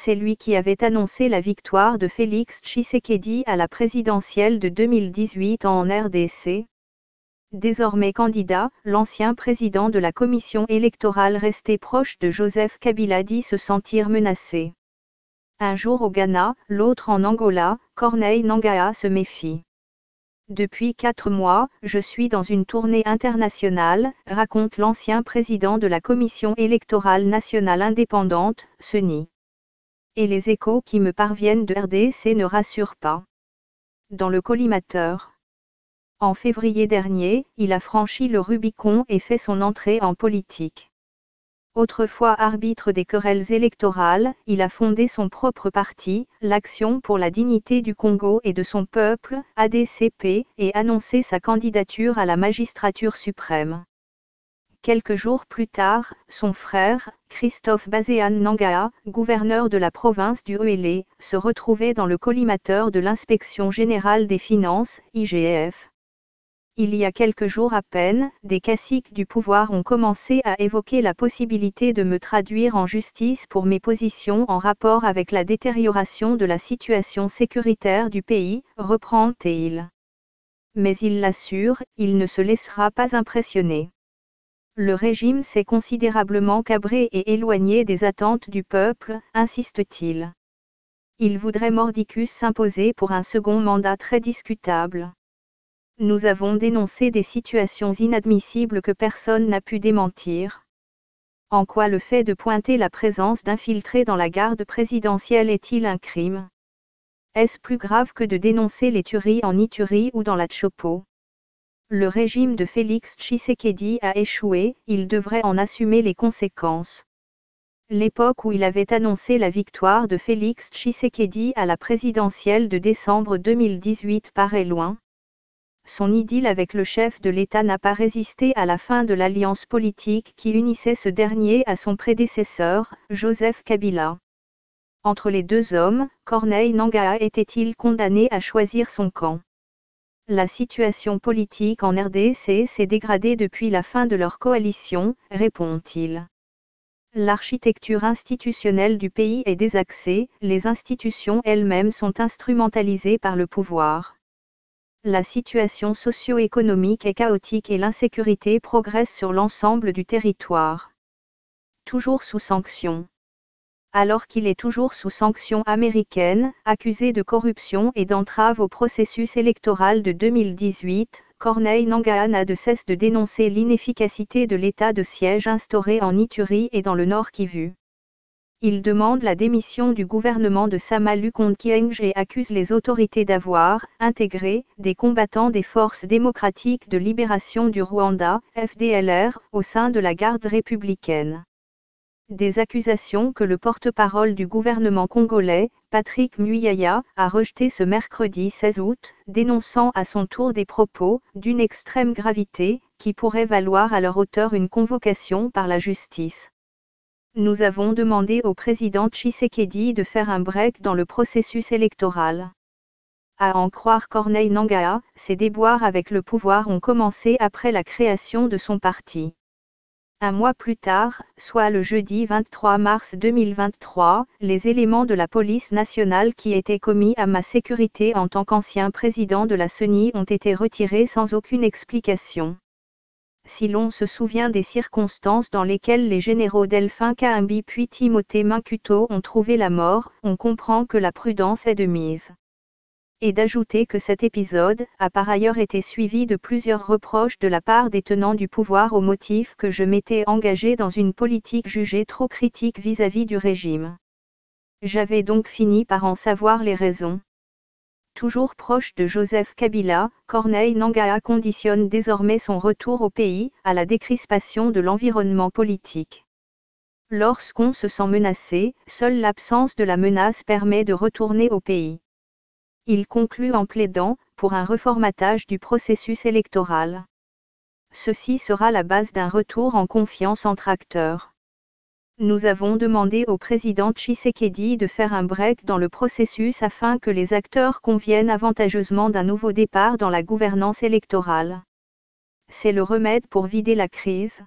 c'est lui qui avait annoncé la victoire de Félix Tshisekedi à la présidentielle de 2018 en RDC. Désormais candidat, l'ancien président de la commission électorale resté proche de Joseph Kabila dit se sentir menacé. Un jour au Ghana, l'autre en Angola, Corneille Nangaa se méfie. Depuis 4 mois, je suis dans une tournée internationale, raconte l'ancien président de la Commission électorale nationale indépendante, CENI. Et les échos qui me parviennent de RDC ne rassurent pas. Dans le collimateur. En février dernier, il a franchi le Rubicon et fait son entrée en politique. Autrefois arbitre des querelles électorales, il a fondé son propre parti, l'Action pour la dignité du Congo et de son peuple, ADCP, et annoncé sa candidature à la magistrature suprême. Quelques jours plus tard, son frère, Christophe Baséan Nangaa, gouverneur de la province du Uélé, se retrouvait dans le collimateur de l'Inspection générale des finances, IGF. Il y a quelques jours à peine, des caciques du pouvoir ont commencé à évoquer la possibilité de me traduire en justice pour mes positions en rapport avec la détérioration de la situation sécuritaire du pays, reprend-il. Mais il l'assure, il ne se laissera pas impressionner. Le régime s'est considérablement cabré et éloigné des attentes du peuple, insiste-t-il. Il voudrait mordicus s'imposer pour un second mandat très discutable. Nous avons dénoncé des situations inadmissibles que personne n'a pu démentir. En quoi le fait de pointer la présence d'infiltrés dans la garde présidentielle est-il un crime? Est-ce plus grave que de dénoncer les tueries en Ituri ou dans la Tshopo? Le régime de Félix Tshisekedi a échoué, il devrait en assumer les conséquences. L'époque où il avait annoncé la victoire de Félix Tshisekedi à la présidentielle de décembre 2018 paraît loin. Son idylle avec le chef de l'État n'a pas résisté à la fin de l'alliance politique qui unissait ce dernier à son prédécesseur, Joseph Kabila. Entre les deux hommes, Corneille Nangaa était-il condamné à choisir son camp? La situation politique en RDC s'est dégradée depuis la fin de leur coalition, répond-il. L'architecture institutionnelle du pays est désaxée, les institutions elles-mêmes sont instrumentalisées par le pouvoir. La situation socio-économique est chaotique et l'insécurité progresse sur l'ensemble du territoire. Toujours sous sanction. Alors qu'il est toujours sous sanction américaine, accusé de corruption et d'entrave au processus électoral de 2018, Corneille Nangaa n'a de cesse de dénoncer l'inefficacité de l'état de siège instauré en Ituri et dans le Nord Kivu. Il demande la démission du gouvernement de Sama Lukonde Kyenge et accuse les autorités d'avoir intégré des combattants des Forces démocratiques de libération du Rwanda, FDLR, au sein de la garde républicaine. Des accusations que le porte-parole du gouvernement congolais, Patrick Muyaya, a rejetées ce mercredi 16 août, dénonçant à son tour des propos d'une extrême gravité, qui pourraient valoir à leur auteur une convocation par la justice. Nous avons demandé au président Tshisekedi de faire un break dans le processus électoral. À en croire Corneille Nangaa, ses déboires avec le pouvoir ont commencé après la création de son parti. Un mois plus tard, soit le jeudi 23 mars 2023, les éléments de la police nationale qui étaient commis à ma sécurité en tant qu'ancien président de la CENI ont été retirés sans aucune explication. Si l'on se souvient des circonstances dans lesquelles les généraux Delphin Kaimbi puis Timothée Mincuto ont trouvé la mort, on comprend que la prudence est de mise. Et d'ajouter que cet épisode a par ailleurs été suivi de plusieurs reproches de la part des tenants du pouvoir au motif que je m'étais engagé dans une politique jugée trop critique vis-à-vis du régime. J'avais donc fini par en savoir les raisons. Toujours proche de Joseph Kabila, Corneille Nangaa conditionne désormais son retour au pays à la décrispation de l'environnement politique. Lorsqu'on se sent menacé, seule l'absence de la menace permet de retourner au pays. Il conclut en plaidant pour un reformatage du processus électoral. Ceci sera la base d'un retour en confiance entre acteurs. Nous avons demandé au président Tshisekedi de faire un break dans le processus afin que les acteurs conviennent avantageusement d'un nouveau départ dans la gouvernance électorale. C'est le remède pour vider la crise.